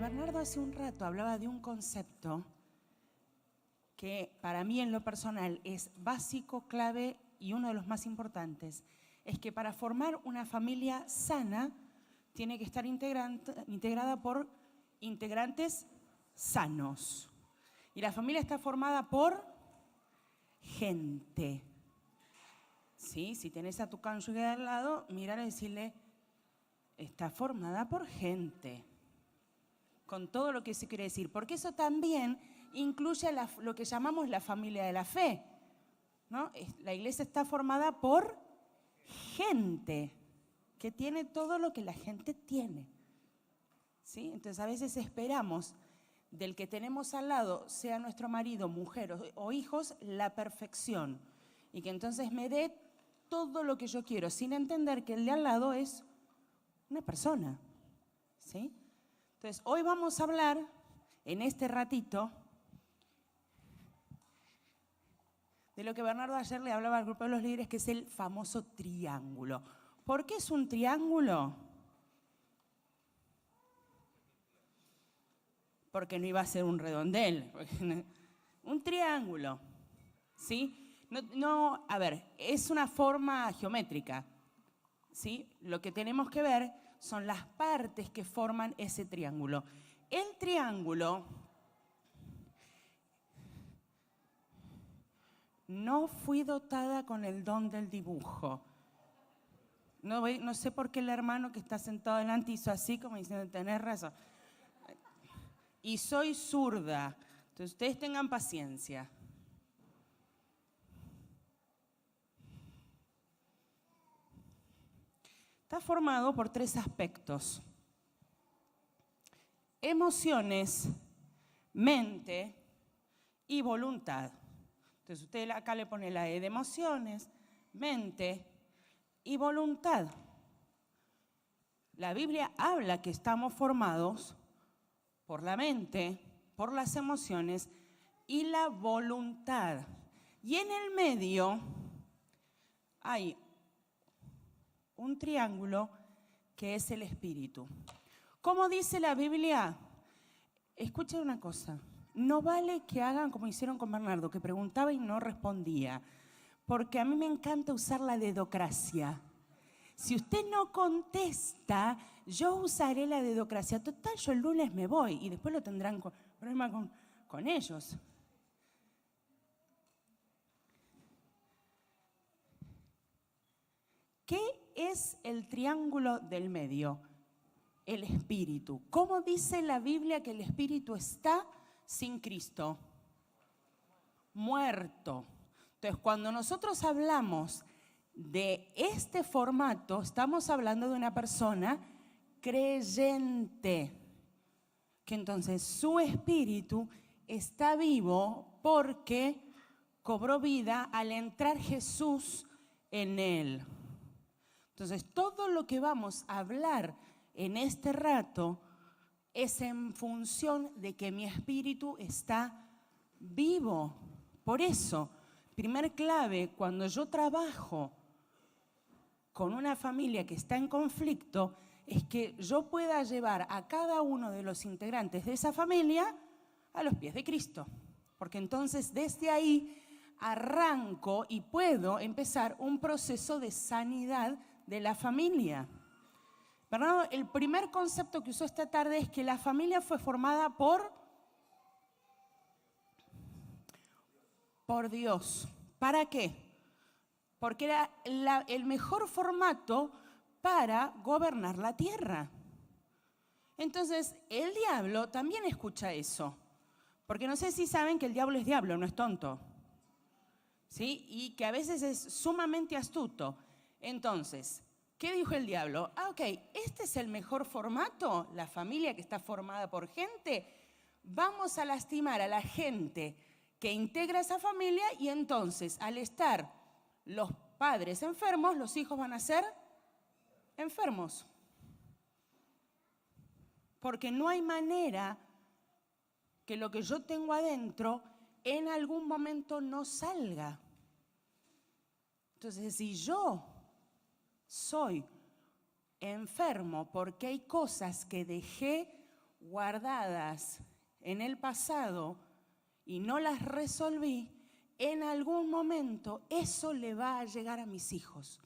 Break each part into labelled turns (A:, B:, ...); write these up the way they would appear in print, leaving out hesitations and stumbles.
A: Bernardo hace un rato hablaba de un concepto que para mí en lo personal es básico, clave y uno de los más importantes. Es que para formar una familia sana tiene que estar integrada por integrantes sanos. Y la familia está formada por gente. ¿Sí? Si tenés a tu cónyuge al lado, mirar y decirle, está formada por gente. Con todo lo que se quiere decir. Porque eso también incluye lo que llamamos la familia de la fe, ¿no? La iglesia está formada por gente que tiene todo lo que la gente tiene. ¿Sí? Entonces a veces esperamos del que tenemos al lado, sea nuestro marido, mujer o hijos, la perfección. Y que entonces me dé todo lo que yo quiero, sin entender que el de al lado es una persona. ¿Sí? Entonces hoy vamos a hablar, en este ratito, de lo que Bernardo ayer le hablaba al grupo de los líderes, que es el famoso triángulo. ¿Por qué es un triángulo? Porque no iba a ser un redondel, un triángulo, ¿sí? A ver, es una forma geométrica, ¿sí? Lo que tenemos que ver son las partes que forman ese triángulo. El triángulo no fui dotada con el don del dibujo. No sé por qué el hermano que está sentado delante hizo así, como diciendo, tenés razón. Y soy zurda, entonces ustedes tengan paciencia. Está formado por 3 aspectos: emociones, mente y voluntad. Entonces usted acá le pone la E de emociones, mente y voluntad. La Biblia habla que estamos formados por la mente, por las emociones y la voluntad. Y en el medio hay un triángulo que es el espíritu. ¿Cómo dice la Biblia? Escuchen una cosa, no vale que hagan como hicieron con Bernardo, que preguntaba y no respondía, porque a mí me encanta usar la dedocracia. Si usted no contesta, yo usaré la dedocracia. Total, yo el lunes me voy y después lo tendrán problema con ellos. ¿Qué es el triángulo del medio? El espíritu. ¿Cómo dice la Biblia que el espíritu está sin Cristo? Muerto. Entonces, cuando nosotros hablamos de este formato, estamos hablando de una persona creyente, que entonces su espíritu está vivo porque cobró vida al entrar Jesús en él. Entonces, todo lo que vamos a hablar en este rato es en función de que mi espíritu está vivo. Por eso, primer clave, cuando yo trabajo con una familia que está en conflicto, es que yo pueda llevar a cada uno de los integrantes de esa familia a los pies de Cristo. Porque entonces desde ahí arranco y puedo empezar un proceso de sanidad de la familia. Bernardo, el primer concepto que usó esta tarde es que la familia fue formada por Dios. ¿Para qué? Porque era el mejor formato para gobernar la tierra. Entonces, el diablo también escucha eso. Porque no sé si saben que el diablo es diablo, no es tonto. ¿Sí? Y que a veces es sumamente astuto. Entonces, ¿qué dijo el diablo? Ok, este es el mejor formato, la familia que está formada por gente. Vamos a lastimar a la gente que integra esa familia y entonces, al estar los padres enfermos, los hijos van a ser enfermos. Porque no hay manera que lo que yo tengo adentro en algún momento no salga. Entonces, si yo soy enfermo porque hay cosas que dejé guardadas en el pasado y no las resolví, en algún momento eso le va a llegar a mis hijos.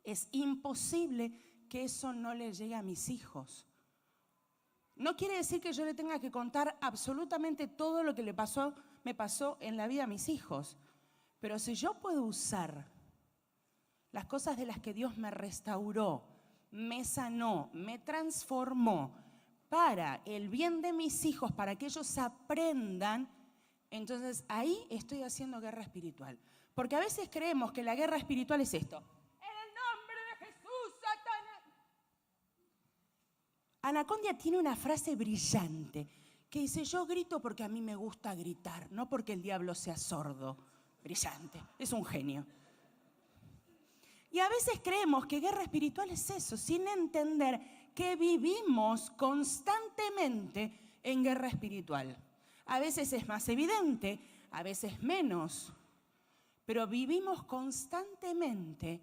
A: Es imposible que eso no le llegue a mis hijos. No quiere decir que yo le tenga que contar absolutamente todo lo que me pasó en la vida a mis hijos. Pero si yo puedo usar las cosas de las que Dios me restauró, me sanó, me transformó para el bien de mis hijos, para que ellos aprendan, entonces ahí estoy haciendo guerra espiritual. Porque a veces creemos que la guerra espiritual es esto. Anacondia tiene una frase brillante que dice: yo grito porque a mí me gusta gritar, no porque el diablo sea sordo. Brillante, es un genio. Y a veces creemos que guerra espiritual es eso, sin entender que vivimos constantemente en guerra espiritual. A veces es más evidente, a veces menos, pero vivimos constantemente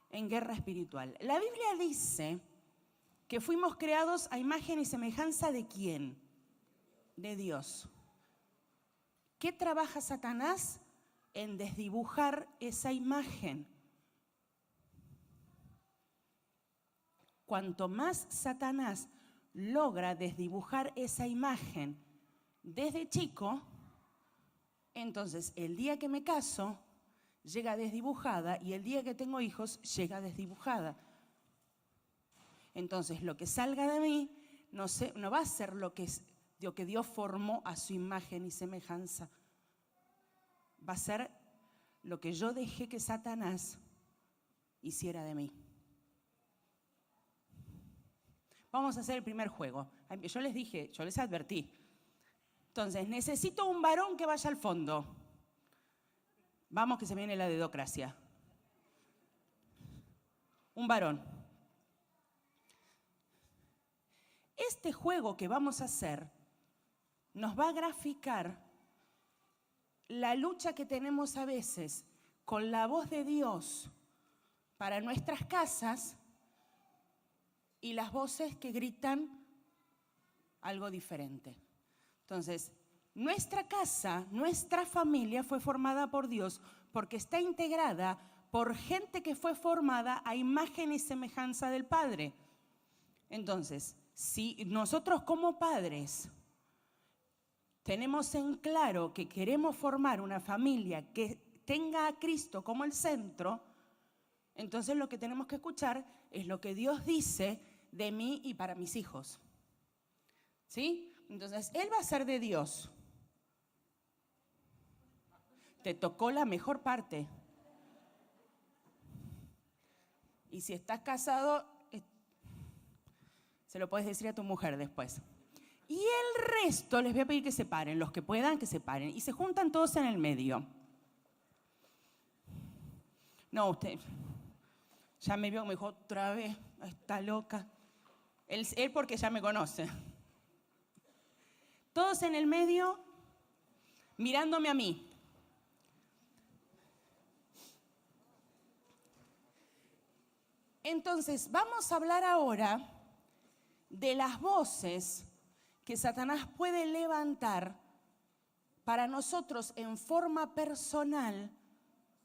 A: en guerra espiritual. La Biblia dice que fuimos creados a imagen y semejanza ¿de quién? De Dios. ¿Qué trabaja Satanás? En desdibujar esa imagen. Cuanto más Satanás logra desdibujar esa imagen desde chico, entonces el día que me caso llega desdibujada y el día que tengo hijos llega desdibujada. Entonces, lo que salga de mí no va a ser lo que Dios formó a su imagen y semejanza. Va a ser lo que yo dejé que Satanás hiciera de mí. Vamos a hacer el primer juego. Yo les dije, yo les advertí. Entonces, necesito un varón que vaya al fondo. Vamos, que se viene la dedocracia. Un varón. Este juego que vamos a hacer nos va a graficar la lucha que tenemos a veces con la voz de Dios para nuestras casas y las voces que gritan algo diferente. Entonces, nuestra casa, nuestra familia fue formada por Dios porque está integrada por gente que fue formada a imagen y semejanza del Padre. Entonces, si nosotros como padres tenemos en claro que queremos formar una familia que tenga a Cristo como el centro, entonces lo que tenemos que escuchar es lo que Dios dice de mí y para mis hijos. ¿Sí? Entonces, Él va a ser de Dios. Te tocó la mejor parte. Y si estás casado, se lo puedes decir a tu mujer después. Y el resto les voy a pedir que se paren, los que puedan que se paren. Y se juntan todos en el medio. No, usted ya me vio, me dijo otra vez, está loca. Él porque ya me conoce. Todos en el medio, mirándome a mí. Entonces, vamos a hablar ahora de las voces que Satanás puede levantar para nosotros en forma personal,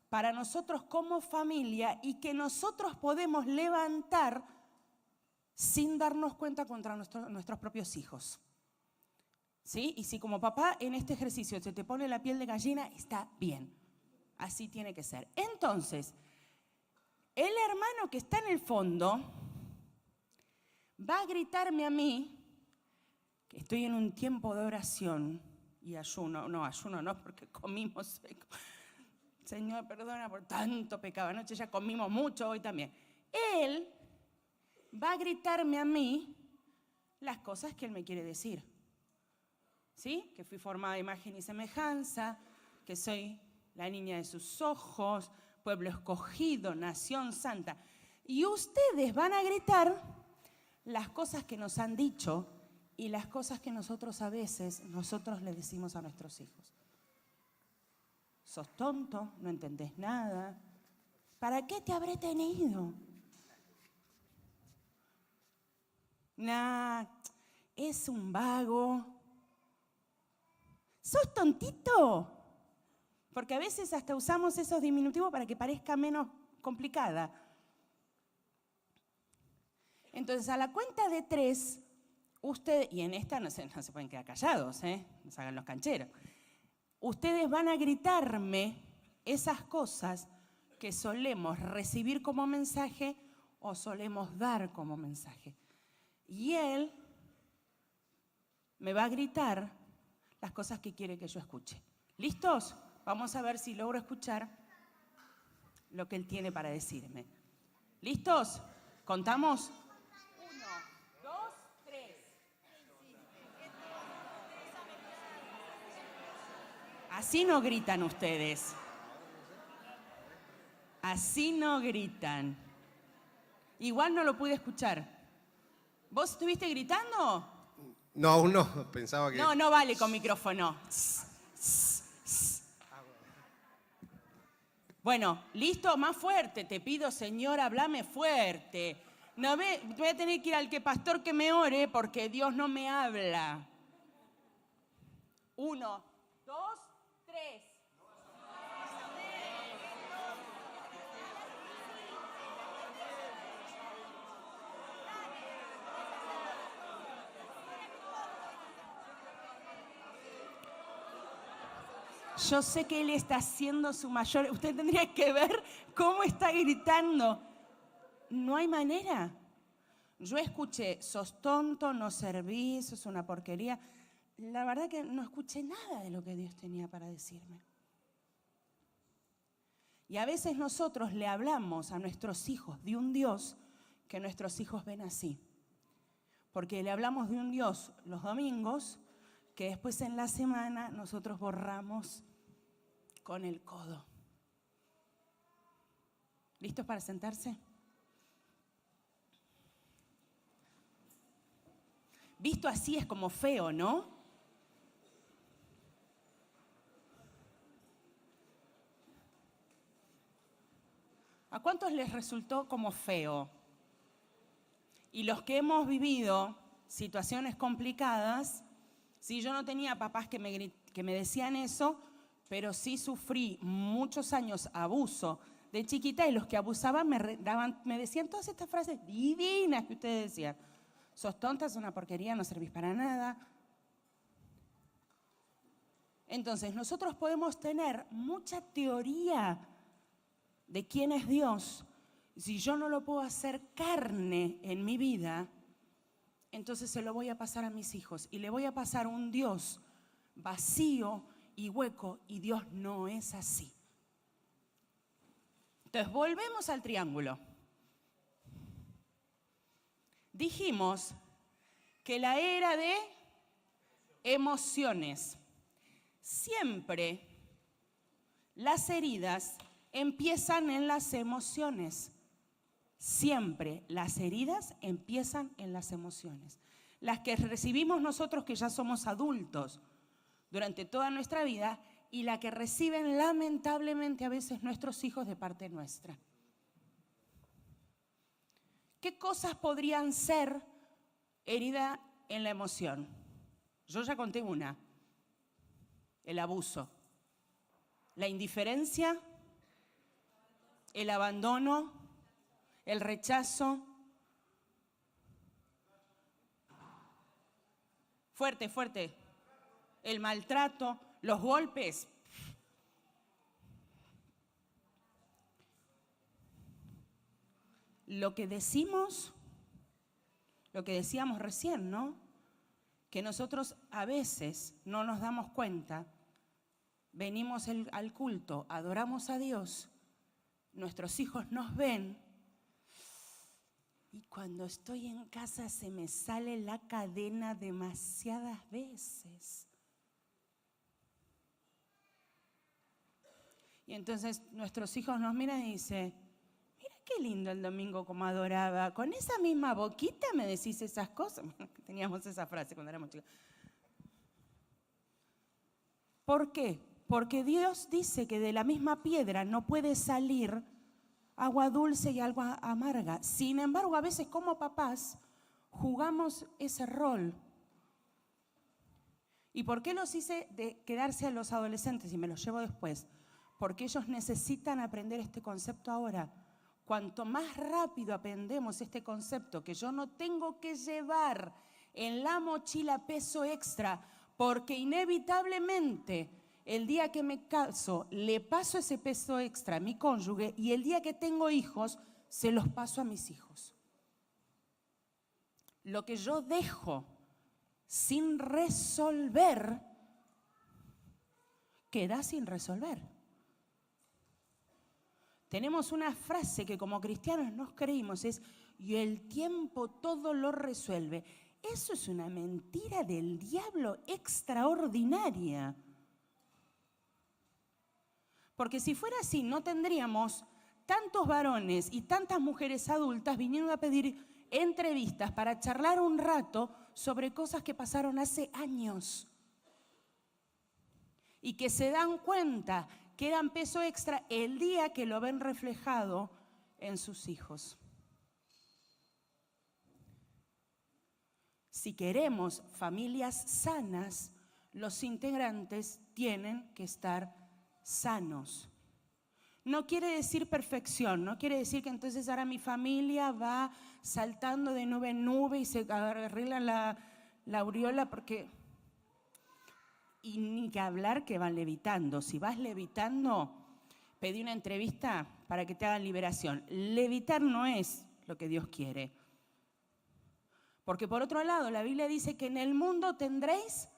A: para nosotros como familia, y que nosotros podemos levantar sin darnos cuenta contra nuestros propios hijos. ¿Sí? Y si como papá en este ejercicio se te pone la piel de gallina, está bien. Así tiene que ser. Entonces, el hermano que está en el fondo va a gritarme a mí, que estoy en un tiempo de oración y ayuno. No, ayuno no, porque comimos. Señor, perdona por tanto pecado. Anoche ya comimos mucho, hoy también. Él va a gritarme a mí las cosas que Él me quiere decir. ¿Sí? Que fui formada a imagen y semejanza, que soy la niña de sus ojos, pueblo escogido, nación santa. Y ustedes van a gritar las cosas que nos han dicho y las cosas que nosotros a veces, nosotros le decimos a nuestros hijos. Sos tonto, no entendés nada. ¿Para qué te habré tenido? Nah, es un vago, sos tontito. Porque a veces hasta usamos esos diminutivos para que parezca menos complicada. Entonces, a la cuenta de 3, usted, y en esta no se pueden quedar callados, no se hagan los cancheros. Ustedes van a gritarme esas cosas que solemos recibir como mensaje o solemos dar como mensaje. Y él me va a gritar las cosas que quiere que yo escuche. ¿Listos? Vamos a ver si logro escuchar lo que él tiene para decirme. ¿Listos? ¿Contamos? 1, 2, 3. Así no gritan ustedes. Así no gritan. Igual no lo pude escuchar. ¿Vos estuviste gritando?
B: No, aún no. Pensaba que...
A: No vale con micrófono. Bueno, listo, más fuerte. Te pido, Señor, háblame fuerte. No voy a tener que ir al pastor que me ore porque Dios no me habla. 1, 2, 3. Yo sé que él está haciendo su mayor... Usted tendría que ver cómo está gritando. No hay manera. Yo escuché, sos tonto, no servís, sos una porquería. La verdad que no escuché nada de lo que Dios tenía para decirme. Y a veces nosotros le hablamos a nuestros hijos de un Dios que nuestros hijos ven así. Porque le hablamos de un Dios los domingos que después en la semana nosotros borramos con el codo. ¿Listos para sentarse? Visto así es como feo, ¿no? ¿A cuántos les resultó como feo? Y los que hemos vivido situaciones complicadas, sí, yo no tenía papás que me decían eso, pero sí sufrí muchos años abuso de chiquita y los que abusaban me decían todas estas frases divinas que ustedes decían. Sos tonta, sos una porquería, no servís para nada. Entonces, nosotros podemos tener mucha teoría de quién es Dios. Si yo no lo puedo hacer carne en mi vida, entonces se lo voy a pasar a mis hijos y le voy a pasar un Dios vacío y hueco, y Dios no es así. Entonces, volvemos al triángulo. Dijimos que la era de emociones. Siempre las heridas empiezan en las emociones. Siempre las heridas empiezan en las emociones. Las que recibimos nosotros que ya somos adultos durante toda nuestra vida y la que reciben lamentablemente a veces nuestros hijos de parte nuestra. ¿Qué cosas podrían ser herida en la emoción? Yo ya conté una. El abuso, la indiferencia, el abandono, el rechazo. Fuerte, fuerte. El maltrato, los golpes. Lo que decimos, lo que decíamos recién, ¿no? Que nosotros a veces no nos damos cuenta, venimos al culto, adoramos a Dios, nuestros hijos nos ven y cuando estoy en casa se me sale la cadena demasiadas veces. Y entonces nuestros hijos nos miran y dicen, mira qué lindo el domingo como adoraba, con esa misma boquita me decís esas cosas. Teníamos esa frase cuando éramos chicos. ¿Por qué? Porque Dios dice que de la misma piedra no puede salir agua dulce y agua amarga. Sin embargo, a veces como papás jugamos ese rol ¿Y por qué los hice de quedarse a los adolescentes y me los llevo después? Porque ellos necesitan aprender este concepto ahora. Cuanto más rápido aprendemos este concepto, que yo no tengo que llevar en la mochila peso extra, porque inevitablemente el día que me caso le paso ese peso extra a mi cónyuge y el día que tengo hijos se los paso a mis hijos. Lo que yo dejo sin resolver queda sin resolver. Tenemos una frase que como cristianos nos creímos, es: y el tiempo todo lo resuelve. Eso es una mentira del diablo extraordinaria. Porque si fuera así, no tendríamos tantos varones y tantas mujeres adultas viniendo a pedir entrevistas para charlar un rato sobre cosas que pasaron hace años y que se dan cuenta que eran peso extra el día que lo ven reflejado en sus hijos. Si queremos familias sanas, los integrantes tienen que estar sanos. No quiere decir perfección, no quiere decir que entonces ahora mi familia va saltando de nube en nube y se arregla la aureola porque... Y ni que hablar que van levitando. Si vas levitando, pedí una entrevista para que te hagan liberación. Levitar no es lo que Dios quiere. Porque por otro lado, la Biblia dice que en el mundo tendréis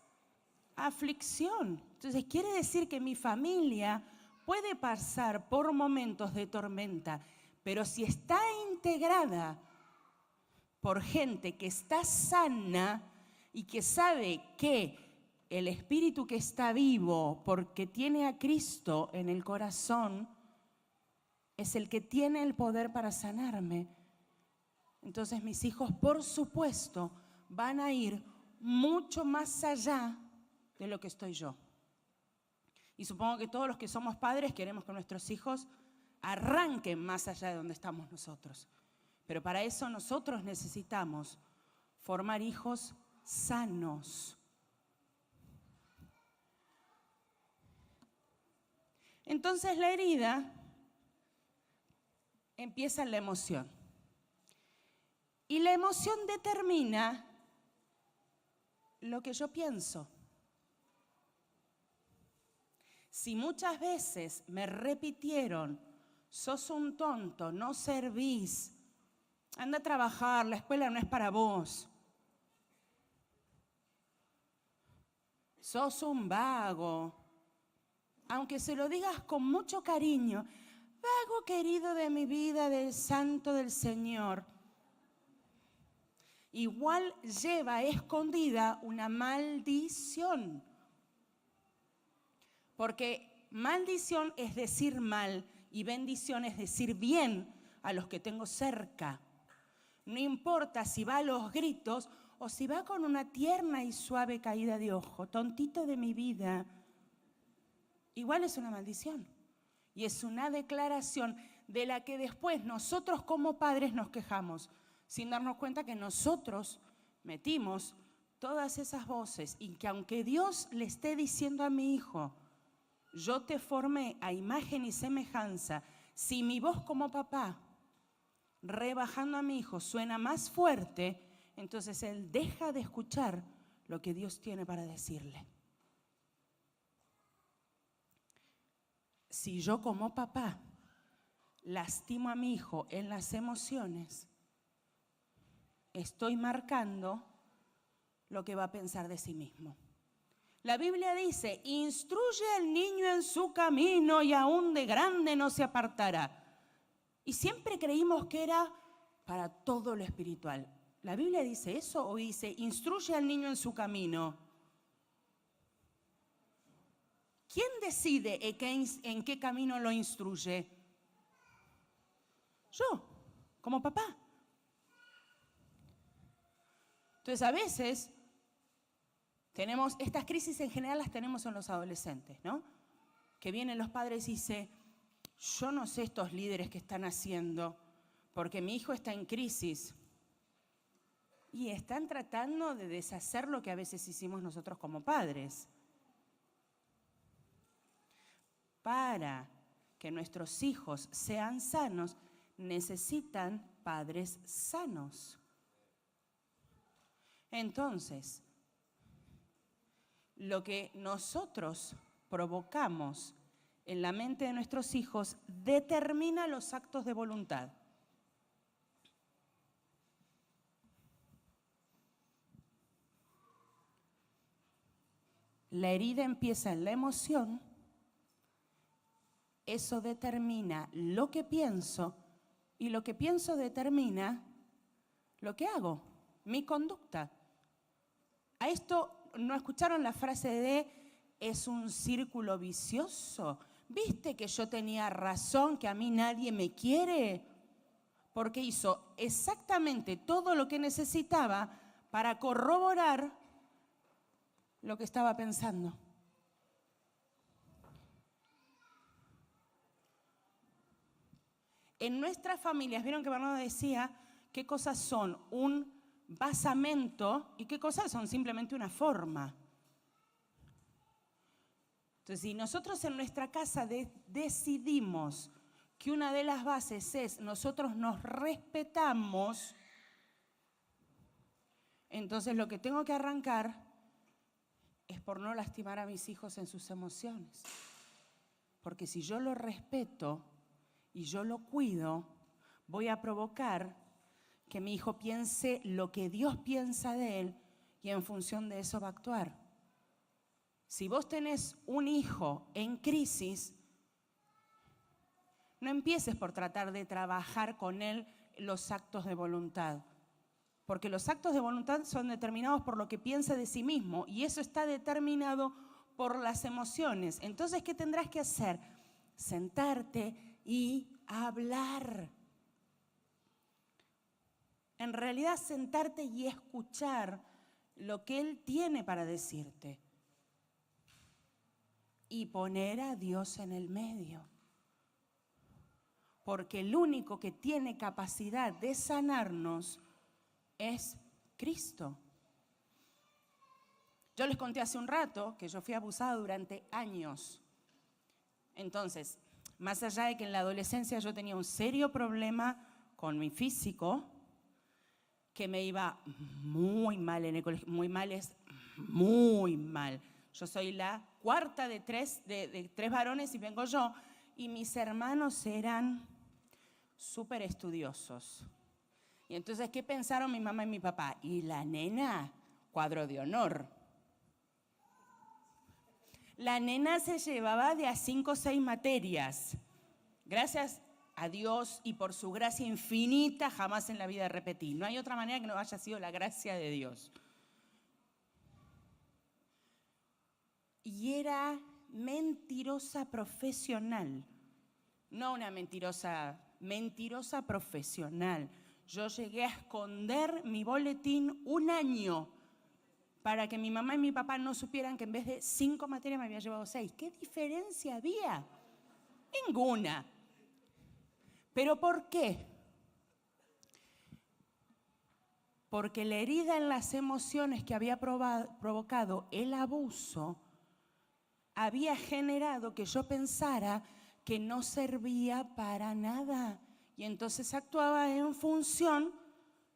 A: aflicción. Entonces quiere decir que mi familia puede pasar por momentos de tormenta, pero si está integrada por gente que está sana y que sabe que el espíritu que está vivo, porque tiene a Cristo en el corazón, es el que tiene el poder para sanarme. Entonces mis hijos, por supuesto, van a ir mucho más allá de lo que estoy yo. Y supongo que todos los que somos padres queremos que nuestros hijos arranquen más allá de donde estamos nosotros. Pero para eso nosotros necesitamos formar hijos sanos. Entonces la herida empieza en la emoción. Y la emoción determina lo que yo pienso. Si muchas veces me repitieron: sos un tonto, no servís, anda a trabajar, la escuela no es para vos, sos un vago, aunque se lo digas con mucho cariño: vago querido de mi vida, del santo del Señor, igual lleva escondida una maldición. Porque maldición es decir mal y bendición es decir bien a los que tengo cerca. No importa si va a los gritos o si va con una tierna y suave caída de ojo. Tontito de mi vida. Igual es una maldición. Y es una declaración de la que después nosotros como padres nos quejamos, sin darnos cuenta que nosotros metimos todas esas voces y que aunque Dios le esté diciendo a mi hijo: yo te formé a imagen y semejanza, si mi voz como papá, rebajando a mi hijo, suena más fuerte, entonces él deja de escuchar lo que Dios tiene para decirle. Si yo como papá lastimo a mi hijo en las emociones, estoy marcando lo que va a pensar de sí mismo. La Biblia dice: instruye al niño en su camino y aún de grande no se apartará. Y siempre creímos que era para todo lo espiritual. ¿La Biblia dice eso o dice instruye al niño en su camino? ¿Quién decide en qué camino lo instruye? Yo, como papá. Entonces a veces tenemos, estas crisis en general las tenemos en los adolescentes, ¿no? Que vienen los padres y dicen: yo no sé estos líderes que están haciendo, porque mi hijo está en crisis. y están tratando de deshacer lo que a veces hicimos nosotros como padres. Para que nuestros hijos sean sanos, necesitan padres sanos. Entonces, lo que nosotros provocamos en la mente de nuestros hijos determina los actos de voluntad. La herida empieza en la emoción, eso determina lo que pienso y lo que pienso determina lo que hago, mi conducta. A esto, ¿no escucharon la frase de es un círculo vicioso? ¿Viste que yo tenía razón, que a mí nadie me quiere? Porque hizo exactamente todo lo que necesitaba para corroborar lo que estaba pensando. En nuestras familias, vieron que Bernardo decía qué cosas son un basamento y qué cosas son simplemente una forma. Entonces, si nosotros en nuestra casa decidimos que una de las bases es nosotros nos respetamos, entonces lo que tengo que arrancar es por no lastimar a mis hijos en sus emociones. Porque si yo lo respeto y yo lo cuido, voy a provocar que mi hijo piense lo que Dios piensa de él y en función de eso va a actuar. Si vos tenés un hijo en crisis, no empieces por tratar de trabajar con él los actos de voluntad. Porque los actos de voluntad son determinados por lo que piensa de sí mismo y eso está determinado por las emociones. Entonces, ¿qué tendrás que hacer? Sentarte y hablar. En realidad, sentarte y escuchar lo que Él tiene para decirte. Y poner a Dios en el medio. Porque el único que tiene capacidad de sanarnos es Cristo. Yo les conté hace un rato que yo fui abusada durante años. Entonces, más allá de que en la adolescencia yo tenía un serio problema con mi físico, que me iba muy mal en el colegio, muy mal es muy mal. Yo soy la cuarta de tres varones y vengo yo, y mis hermanos eran súper estudiosos. Y entonces, ¿qué pensaron mi mamá y mi papá? Y la nena, cuadro de honor. La nena se llevaba de a 5 o 6 materias. Gracias a Dios y por su gracia infinita, jamás en la vida repetí. No hay otra manera que no haya sido la gracia de Dios. Y era mentirosa profesional. No una mentirosa profesional. Yo llegué a esconder mi boletín 1 año para que mi mamá y mi papá no supieran que en vez de 5 materias me había llevado 6. ¿Qué diferencia había? Ninguna. ¿Pero por qué? Porque la herida en las emociones que había provocado el abuso había generado que yo pensara que no servía para nada. Y entonces actuaba en función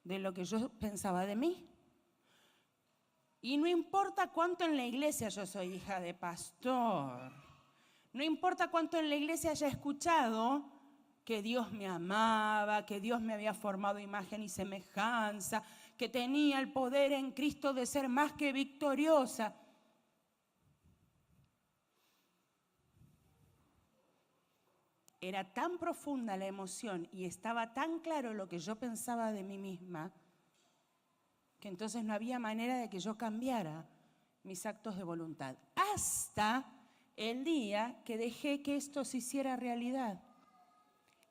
A: de lo que yo pensaba de mí. Y no importa cuánto en la iglesia, yo soy hija de pastor, no importa cuánto en la iglesia haya escuchado que Dios me amaba, que Dios me había formado imagen y semejanza, que tenía el poder en Cristo de ser más que victoriosa. Era tan profunda la emoción y estaba tan claro lo que yo pensaba de mí misma, que entonces no había manera de que yo cambiara mis actos de voluntad. Hasta el día que dejé que esto se hiciera realidad.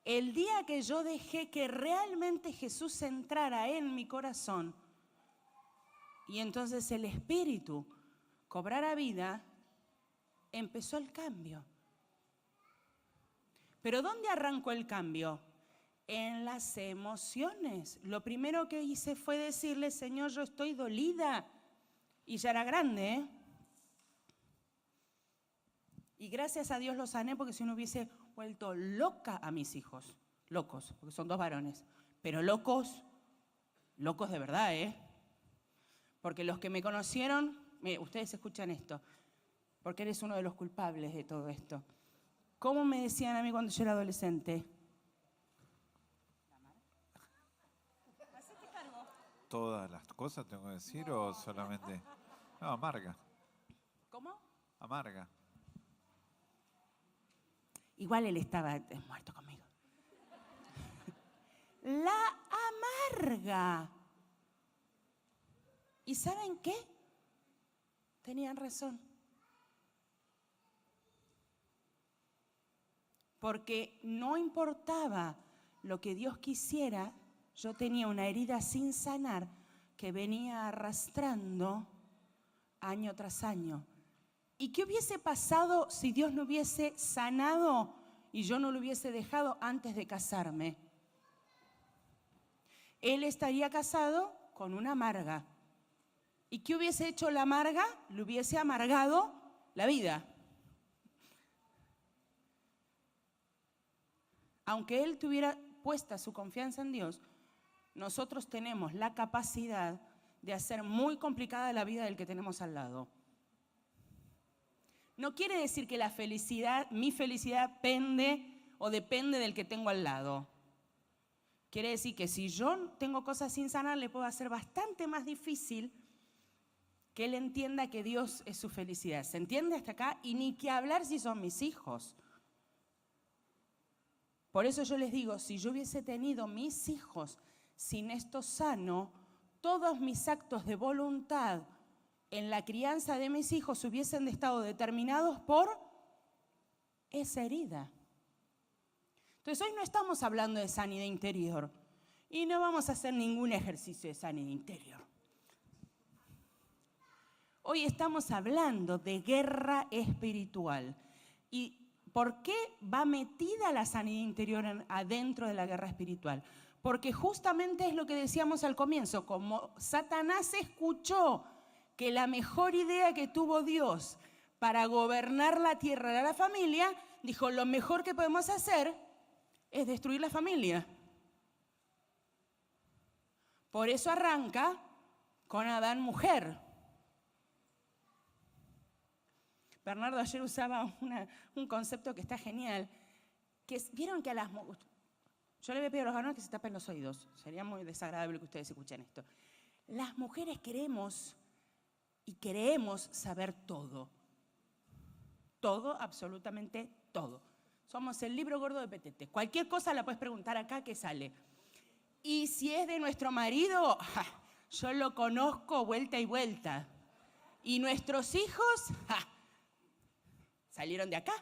A: El día que yo dejé que realmente Jesús entrara en mi corazón y entonces el Espíritu cobrara vida, empezó el cambio. ¿Pero dónde arrancó el cambio? en las emociones. Lo primero que hice fue decirle, Señor, yo estoy dolida. Y ya era grande, ¿eh? Y gracias a Dios lo sané, porque si no hubiese vuelto loca a mis hijos. Locos, porque son 2 varones. Pero locos, locos de verdad, ¿eh? Porque los que me conocieron, ustedes escuchan esto, porque eres uno de los culpables de todo esto. ¿Cómo me decían a mí cuando yo era adolescente?
C: ¿Todas las cosas tengo que decir o solamente...? No, amarga.
A: ¿Cómo?
C: Amarga.
A: Igual él estaba muerto conmigo. La amarga. ¿Y saben qué? Tenían razón. Porque no importaba lo que Dios quisiera, yo tenía una herida sin sanar que venía arrastrando año tras año. ¿Y qué hubiese pasado si Dios no hubiese sanado y yo no lo hubiese dejado antes de casarme? Él estaría casado con una amarga. ¿Y qué hubiese hecho la amarga? Le hubiese amargado la vida. Aunque él tuviera puesta su confianza en Dios, nosotros tenemos la capacidad de hacer muy complicada la vida del que tenemos al lado. No quiere decir que la felicidad, mi felicidad pende o depende del que tengo al lado. Quiere decir que si yo tengo cosas sin sanar, le puedo hacer bastante más difícil que él entienda que Dios es su felicidad. ¿Se entiende hasta acá? Y ni que hablar si son mis hijos. Por eso yo les digo, si yo hubiese tenido mis hijos sin esto sano, todos mis actos de voluntad en la crianza de mis hijos hubiesen estado determinados por esa herida. Entonces hoy no estamos hablando de sanidad interior y no vamos a hacer ningún ejercicio de sanidad interior. Hoy estamos hablando de guerra espiritual. ¿Y por qué va metida la sanidad interior adentro de la guerra espiritual? Porque justamente es lo que decíamos al comienzo, como Satanás escuchó que la mejor idea que tuvo Dios para gobernar la tierra era la familia, dijo, lo mejor que podemos hacer es destruir la familia. Por eso arranca con Adán mujer. Bernardo ayer usaba un concepto que está genial, que vieron que a las mujeres, yo le voy a pedir a los varones que se tapen los oídos, sería muy desagradable que ustedes escuchen esto. Las mujeres queremos y creemos saber todo. Todo, absolutamente todo. Somos el libro gordo de Petete. Cualquier cosa la puedes preguntar acá que sale. Y si es de nuestro marido, yo lo conozco vuelta y vuelta. Y nuestros hijos, salieron de acá.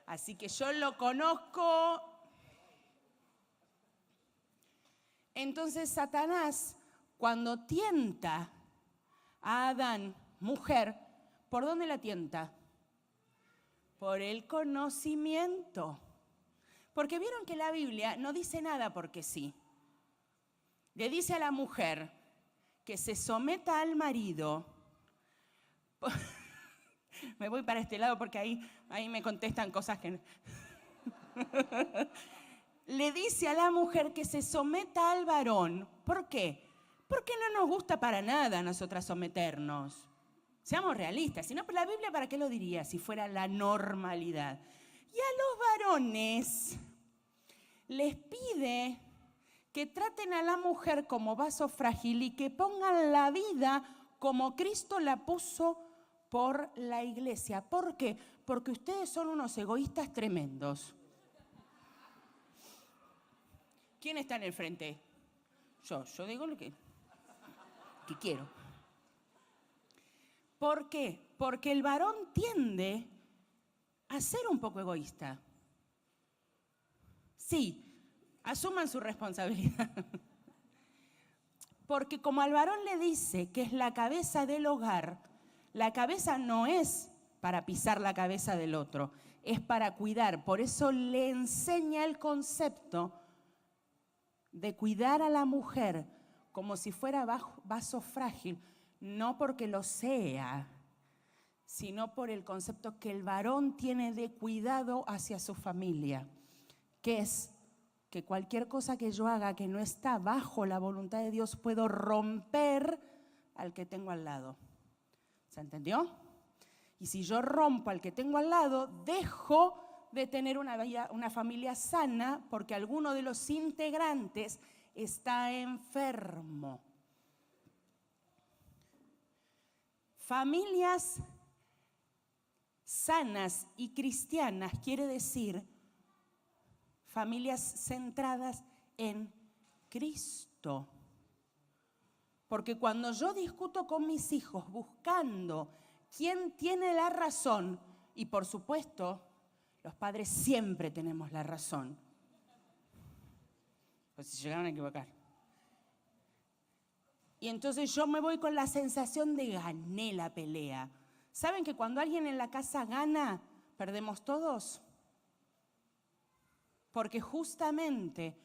A: Así que yo lo conozco. Entonces Satanás, cuando tienta a Adán, mujer, ¿por dónde la tienta? Por el conocimiento. Porque vieron que la Biblia no dice nada porque sí. Le dice a la mujer que se someta al marido. Me voy para este lado porque ahí me contestan cosas que... Le dice a la mujer que se someta al varón. ¿Por qué? Porque no nos gusta para nada a nosotras someternos. Seamos realistas. Si no, la Biblia, ¿para qué lo diría si fuera la normalidad? Y a los varones les pide que traten a la mujer como vaso frágil y que pongan la vida como Cristo la puso por la iglesia. ¿Por qué? Porque ustedes son unos egoístas tremendos. ¿Quién está en el frente? Yo digo lo que quiero. ¿Por qué? Porque el varón tiende a ser un poco egoísta. Sí, asuman su responsabilidad. Porque como al varón le dice que es la cabeza del hogar, la cabeza no es para pisar la cabeza del otro, es para cuidar. Por eso le enseña el concepto de cuidar a la mujer como si fuera vaso frágil, no porque lo sea, sino por el concepto que el varón tiene de cuidado hacia su familia, que es que cualquier cosa que yo haga que no está bajo la voluntad de Dios, puedo romper al que tengo al lado. ¿Se entendió? Y si yo rompo al que tengo al lado, dejo de tener una familia sana porque alguno de los integrantes está enfermo. Familias sanas y cristianas quiere decir familias centradas en Cristo. Porque cuando yo discuto con mis hijos buscando quién tiene la razón, y por supuesto, los padres siempre tenemos la razón, pues si llegaron a equivocar. Y entonces yo me voy con la sensación de gané la pelea. ¿Saben que cuando alguien en la casa gana, perdemos todos? Porque justamente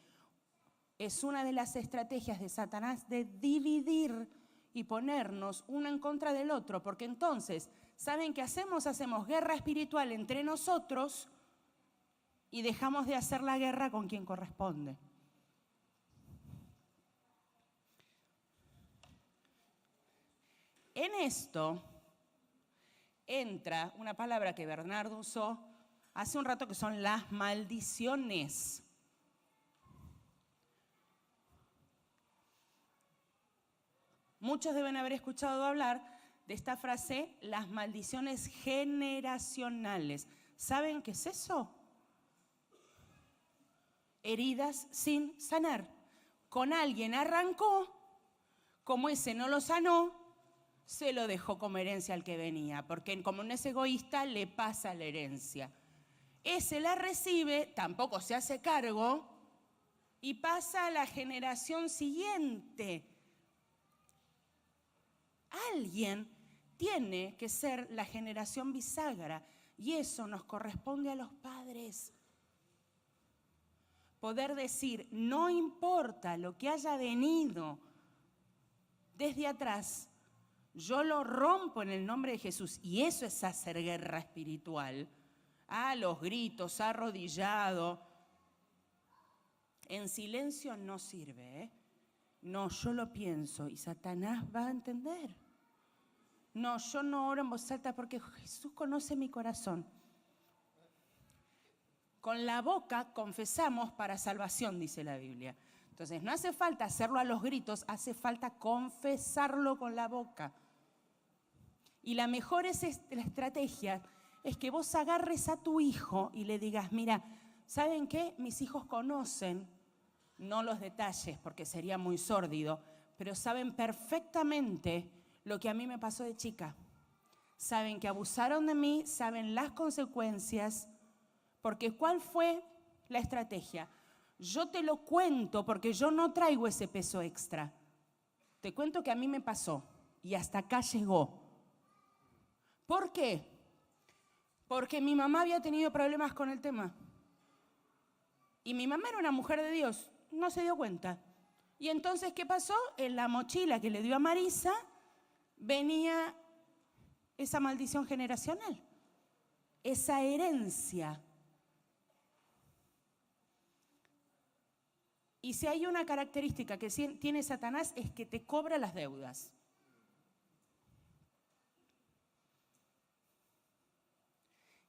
A: es una de las estrategias de Satanás de dividir y ponernos uno en contra del otro. Porque entonces, ¿saben qué hacemos? Hacemos guerra espiritual entre nosotros y dejamos de hacer la guerra con quien corresponde. En esto entra una palabra que Bernardo usó hace un rato, que son las maldiciones. Muchos deben haber escuchado hablar de esta frase, las maldiciones generacionales. ¿Saben qué es eso? Heridas sin sanar. Con alguien arrancó, como ese no lo sanó, se lo dejó como herencia al que venía, porque como no es egoísta, le pasa la herencia. Ese la recibe, tampoco se hace cargo y pasa a la generación siguiente. Alguien tiene que ser la generación bisagra y eso nos corresponde a los padres. Poder decir, no importa lo que haya venido desde atrás, yo lo rompo en el nombre de Jesús. Y eso es hacer guerra espiritual. A los gritos, arrodillado. En silencio no sirve, ¿eh? No, yo lo pienso y Satanás va a entender. No, yo no oro en voz alta porque Jesús conoce mi corazón. Con la boca confesamos para salvación, dice la Biblia. Entonces no hace falta hacerlo a los gritos, hace falta confesarlo con la boca. Y la mejor la estrategia es que vos agarres a tu hijo y le digas, mira, ¿saben qué? Mis hijos conocen, no los detalles porque sería muy sórdido, pero saben perfectamente lo que a mí me pasó de chica. Saben que abusaron de mí, saben las consecuencias, porque ¿cuál fue la estrategia? Yo te lo cuento porque yo no traigo ese peso extra. Te cuento que a mí me pasó y hasta acá llegó. ¿Por qué? Porque mi mamá había tenido problemas con el tema. Y mi mamá era una mujer de Dios, no se dio cuenta. Y entonces, ¿qué pasó? En la mochila que le dio a Marisa venía esa maldición generacional, esa herencia. Y si hay una característica que tiene Satanás es que te cobra las deudas.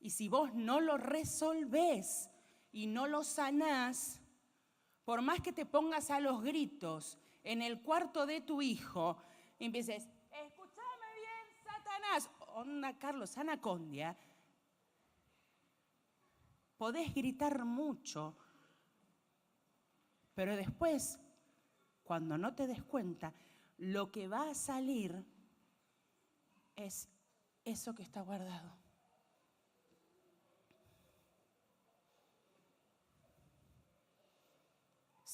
A: Y si vos no lo resolvés y no lo sanás, por más que te pongas a los gritos en el cuarto de tu hijo y empieces, escúchame bien, Satanás, onda Carlos, anacondia, podés gritar mucho, pero después, cuando no te des cuenta, lo que va a salir es eso que está guardado.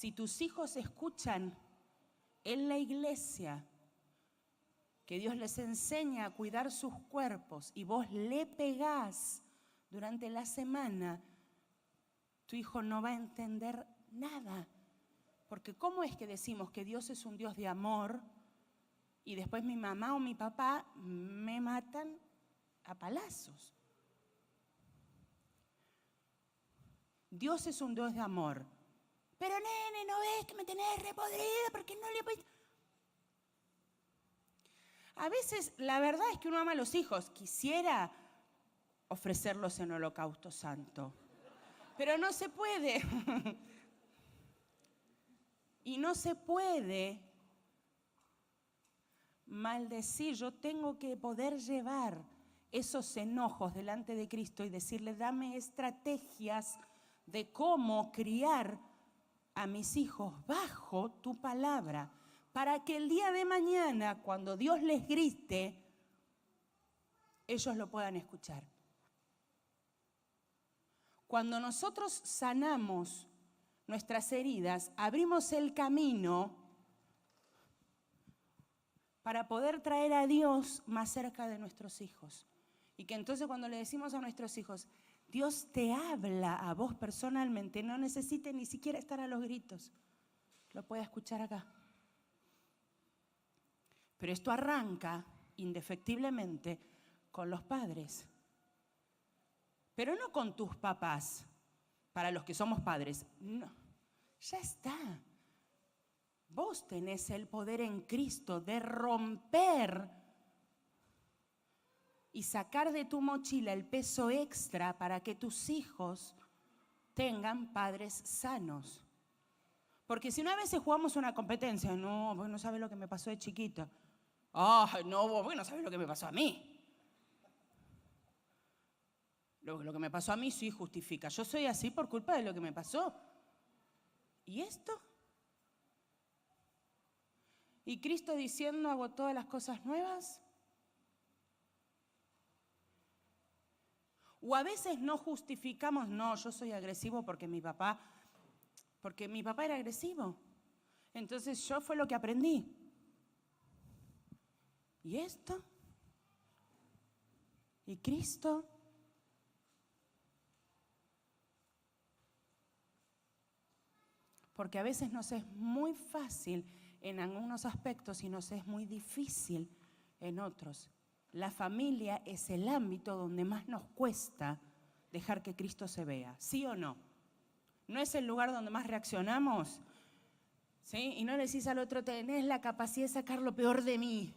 A: Si tus hijos escuchan en la iglesia que Dios les enseña a cuidar sus cuerpos y vos le pegás durante la semana, tu hijo no va a entender nada, Porque ¿cómo es que decimos que Dios es un Dios de amor y después mi mamá o mi papá me matan a palazos? Dios es un Dios de amor. Pero nene, ¿no ves que me tenés repodrida porque no le podés? A veces la verdad es que uno ama a los hijos. Quisiera ofrecerlos en holocausto santo, pero no se puede. Y no se puede maldecir. Yo tengo que poder llevar esos enojos delante de Cristo y decirle, dame estrategias de cómo criar a mis hijos bajo tu palabra, para que el día de mañana, cuando Dios les grite, ellos lo puedan escuchar. Cuando nosotros sanamos nuestras heridas, abrimos el camino para poder traer a Dios más cerca de nuestros hijos. Y que entonces cuando le decimos a nuestros hijos, Dios te habla a vos personalmente, no necesite ni siquiera estar a los gritos, lo puede escuchar acá. Pero esto arranca indefectiblemente con los padres. Pero no con tus papás, para los que somos padres. No, ya está. Vos tenés el poder en Cristo de romper y sacar de tu mochila el peso extra para que tus hijos tengan padres sanos. Porque si una vez jugamos una competencia, no, vos no sabés lo que me pasó de chiquita. No, vos no sabés lo que me pasó a mí. Lo que me pasó a mí sí justifica. Yo soy así por culpa de lo que me pasó. ¿Y esto? ¿Y Cristo diciendo hago todas las cosas nuevas? O a veces no justificamos, no, yo soy agresivo porque mi papá era agresivo. Entonces yo fue lo que aprendí. ¿Y esto? ¿Y Cristo? Porque a veces nos es muy fácil en algunos aspectos y nos es muy difícil en otros. La familia es el ámbito donde más nos cuesta dejar que Cristo se vea, ¿sí o no? ¿No es el lugar donde más reaccionamos? ¿Sí? Y no le decís al otro, tenés la capacidad de sacar lo peor de mí.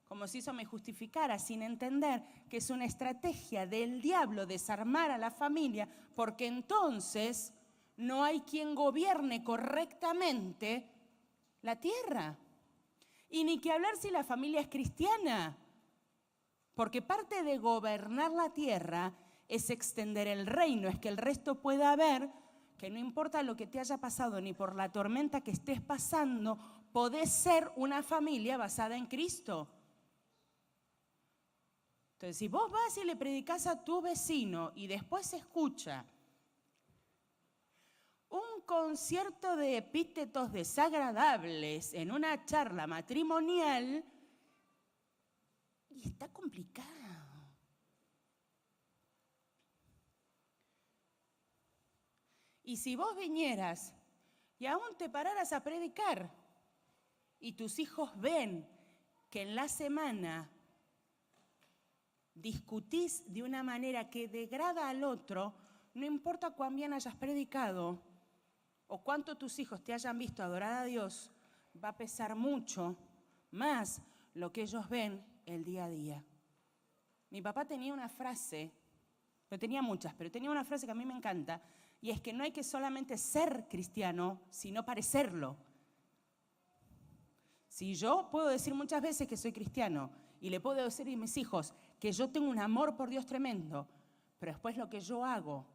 A: Como si eso me justificara, sin entender que es una estrategia del diablo desarmar a la familia, porque entonces no hay quien gobierne correctamente la tierra. Y ni que hablar si la familia es cristiana, porque parte de gobernar la tierra es extender el reino, es que el resto pueda ver que no importa lo que te haya pasado ni por la tormenta que estés pasando, podés ser una familia basada en Cristo. Entonces, si vos vas y le predicás a tu vecino y después escucha un concierto de epítetos desagradables en una charla matrimonial, y está complicado. Y si vos vinieras y aún te pararas a predicar y tus hijos ven que en la semana discutís de una manera que degrada al otro, no importa cuán bien hayas predicado o cuánto tus hijos te hayan visto adorar a Dios, va a pesar mucho más lo que ellos ven el día a día. Mi papá tenía una frase, no tenía muchas, pero tenía una frase que a mí me encanta, y es que no hay que solamente ser cristiano, sino parecerlo. Si yo puedo decir muchas veces que soy cristiano y le puedo decir a mis hijos que yo tengo un amor por Dios tremendo, pero después lo que yo hago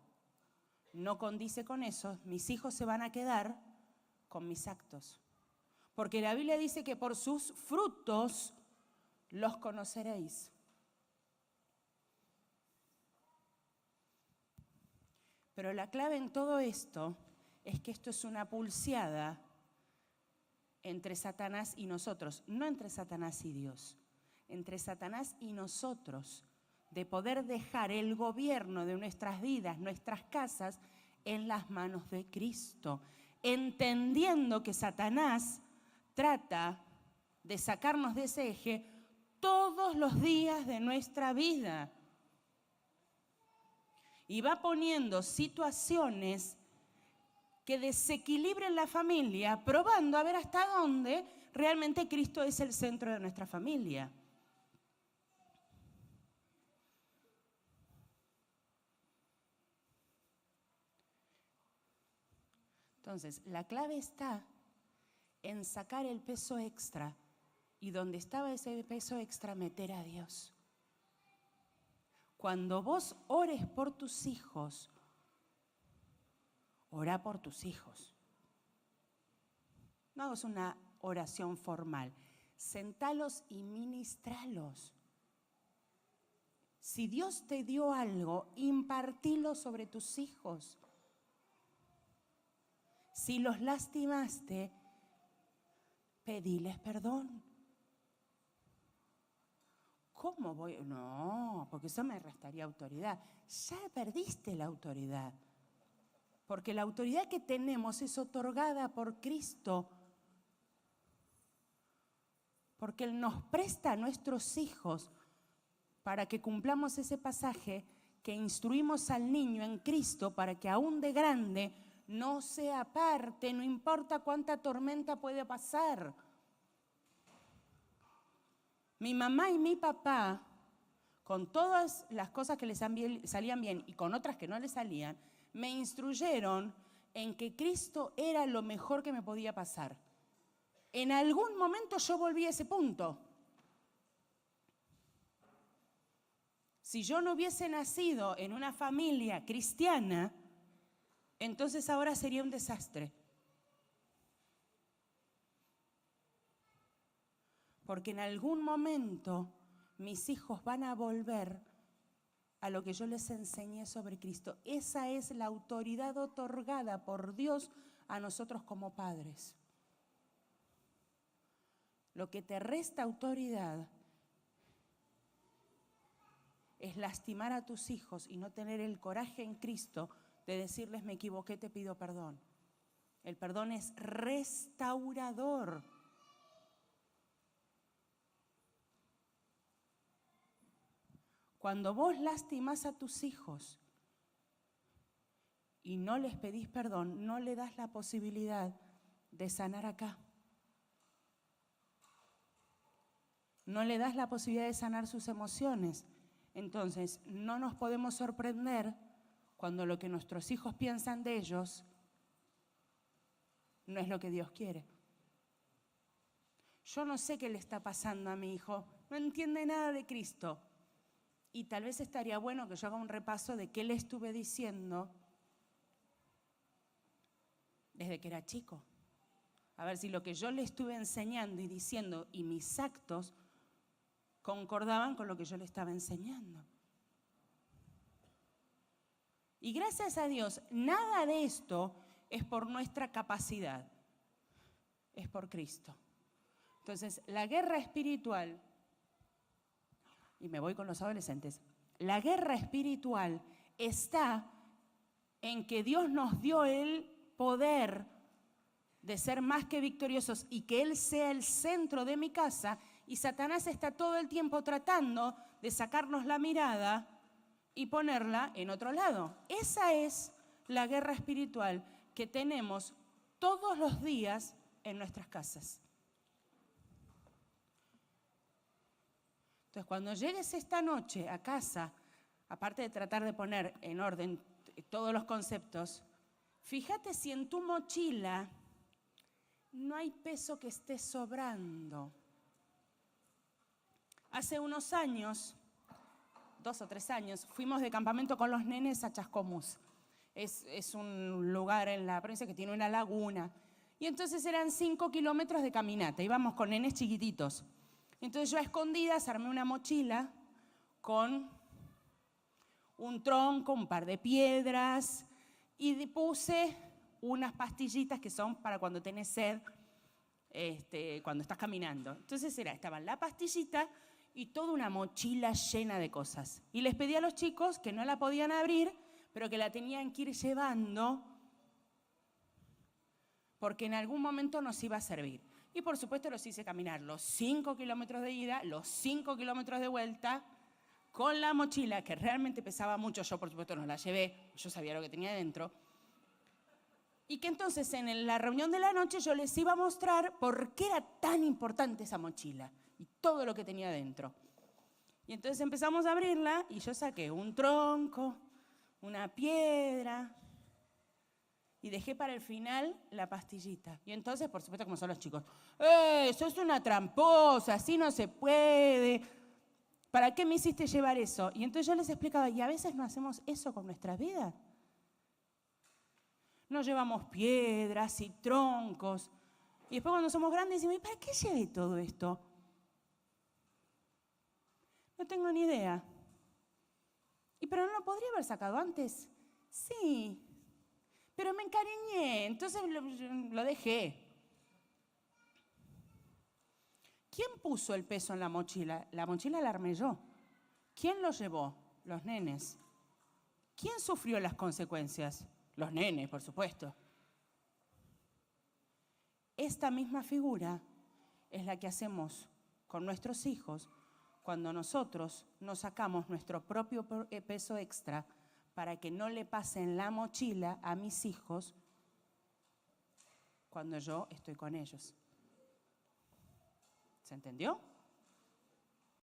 A: no condice con eso, mis hijos se van a quedar con mis actos. Porque la Biblia dice que por sus frutos los conoceréis. Pero la clave en todo esto es que esto es una pulseada entre Satanás y nosotros, no entre Satanás y Dios, entre Satanás y nosotros, de poder dejar el gobierno de nuestras vidas, nuestras casas, en las manos de Cristo. entendiendo que Satanás trata de sacarnos de ese eje todos los días de nuestra vida. Y va poniendo situaciones que desequilibren la familia, probando a ver hasta dónde realmente Cristo es el centro de nuestra familia. Entonces, la clave está en sacar el peso extra y donde estaba ese peso extra, meter a Dios. Cuando vos ores por tus hijos, orá por tus hijos. No hagas una oración formal. Sentalos y ministralos. Si Dios te dio algo, impartilo sobre tus hijos. Si los lastimaste, pediles perdón. ¿Cómo voy? No, porque eso me restaría autoridad. Ya perdiste la autoridad. Porque la autoridad que tenemos es otorgada por Cristo. Porque Él nos presta a nuestros hijos para que cumplamos ese pasaje que instruimos al niño en Cristo para que aún de grande no se aparte, no importa cuánta tormenta puede pasar. Mi mamá y mi papá, con todas las cosas que les salían bien y con otras que no les salían, me instruyeron en que Cristo era lo mejor que me podía pasar. En algún momento yo volví a ese punto. Si yo no hubiese nacido en una familia cristiana, entonces ahora sería un desastre. Porque en algún momento mis hijos van a volver a lo que yo les enseñé sobre Cristo. Esa es la autoridad otorgada por Dios a nosotros como padres. Lo que te resta autoridad es lastimar a tus hijos y no tener el coraje en Cristo de decirles: me equivoqué, te pido perdón. El perdón es restaurador. Cuando vos lastimás a tus hijos y no les pedís perdón, no le das la posibilidad de sanar acá. No le das la posibilidad de sanar sus emociones. Entonces, no nos podemos sorprender cuando lo que nuestros hijos piensan de ellos no es lo que Dios quiere. Yo no sé qué le está pasando a mi hijo, no entiende nada de Cristo. Y tal vez estaría bueno que yo haga un repaso de qué le estuve diciendo desde que era chico. A ver si lo que yo le estuve enseñando y diciendo y mis actos concordaban con lo que yo le estaba enseñando. Y gracias a Dios, nada de esto es por nuestra capacidad, es por Cristo. Entonces, la guerra espiritual, y me voy con los adolescentes, la guerra espiritual está en que Dios nos dio el poder de ser más que victoriosos y que Él sea el centro de mi casa, y Satanás está todo el tiempo tratando de sacarnos la mirada y ponerla en otro lado. Esa es la guerra espiritual que tenemos todos los días en nuestras casas. Entonces, cuando llegues esta noche a casa, aparte de tratar de poner en orden todos los conceptos, fíjate si en tu mochila no hay peso que esté sobrando. Hace unos años, 2 o 3 años, fuimos de campamento con los nenes a Chascomús. Es un lugar en la provincia que tiene una laguna. Y entonces eran 5 kilómetros de caminata. Íbamos con nenes chiquititos. Entonces yo a escondidas armé una mochila con un tronco, un par de piedras y puse unas pastillitas que son para cuando tenés sed, cuando estás caminando. Entonces estaban la pastillita y toda una mochila llena de cosas. Y les pedí a los chicos que no la podían abrir, pero que la tenían que ir llevando porque en algún momento nos iba a servir. Y por supuesto los hice caminar los 5 kilómetros de ida, los 5 kilómetros de vuelta, con la mochila, que realmente pesaba mucho. Yo por supuesto no la llevé, yo sabía lo que tenía dentro. Y que entonces en la reunión de la noche yo les iba a mostrar por qué era tan importante esa mochila y todo lo que tenía dentro. Y entonces empezamos a abrirla y yo saqué un tronco, una piedra y dejé para el final la pastillita. Y entonces, por supuesto, como son los chicos, sos una tramposa, así no se puede. ¿Para qué me hiciste llevar eso? Y entonces yo les explicaba, y a veces no hacemos eso con nuestra vida. Nos llevamos piedras y troncos. Y después cuando somos grandes decimos, ¿y para qué llevé todo esto? No tengo ni idea. ¿Pero no lo podría haber sacado antes? Sí, pero me encariñé, entonces lo dejé. ¿Quién puso el peso en la mochila? La mochila la armé yo. ¿Quién lo llevó? Los nenes. ¿Quién sufrió las consecuencias? Los nenes, por supuesto. Esta misma figura es la que hacemos con nuestros hijos cuando nosotros nos sacamos nuestro propio peso extra para que no le pase en la mochila a mis hijos cuando yo estoy con ellos. ¿Se entendió?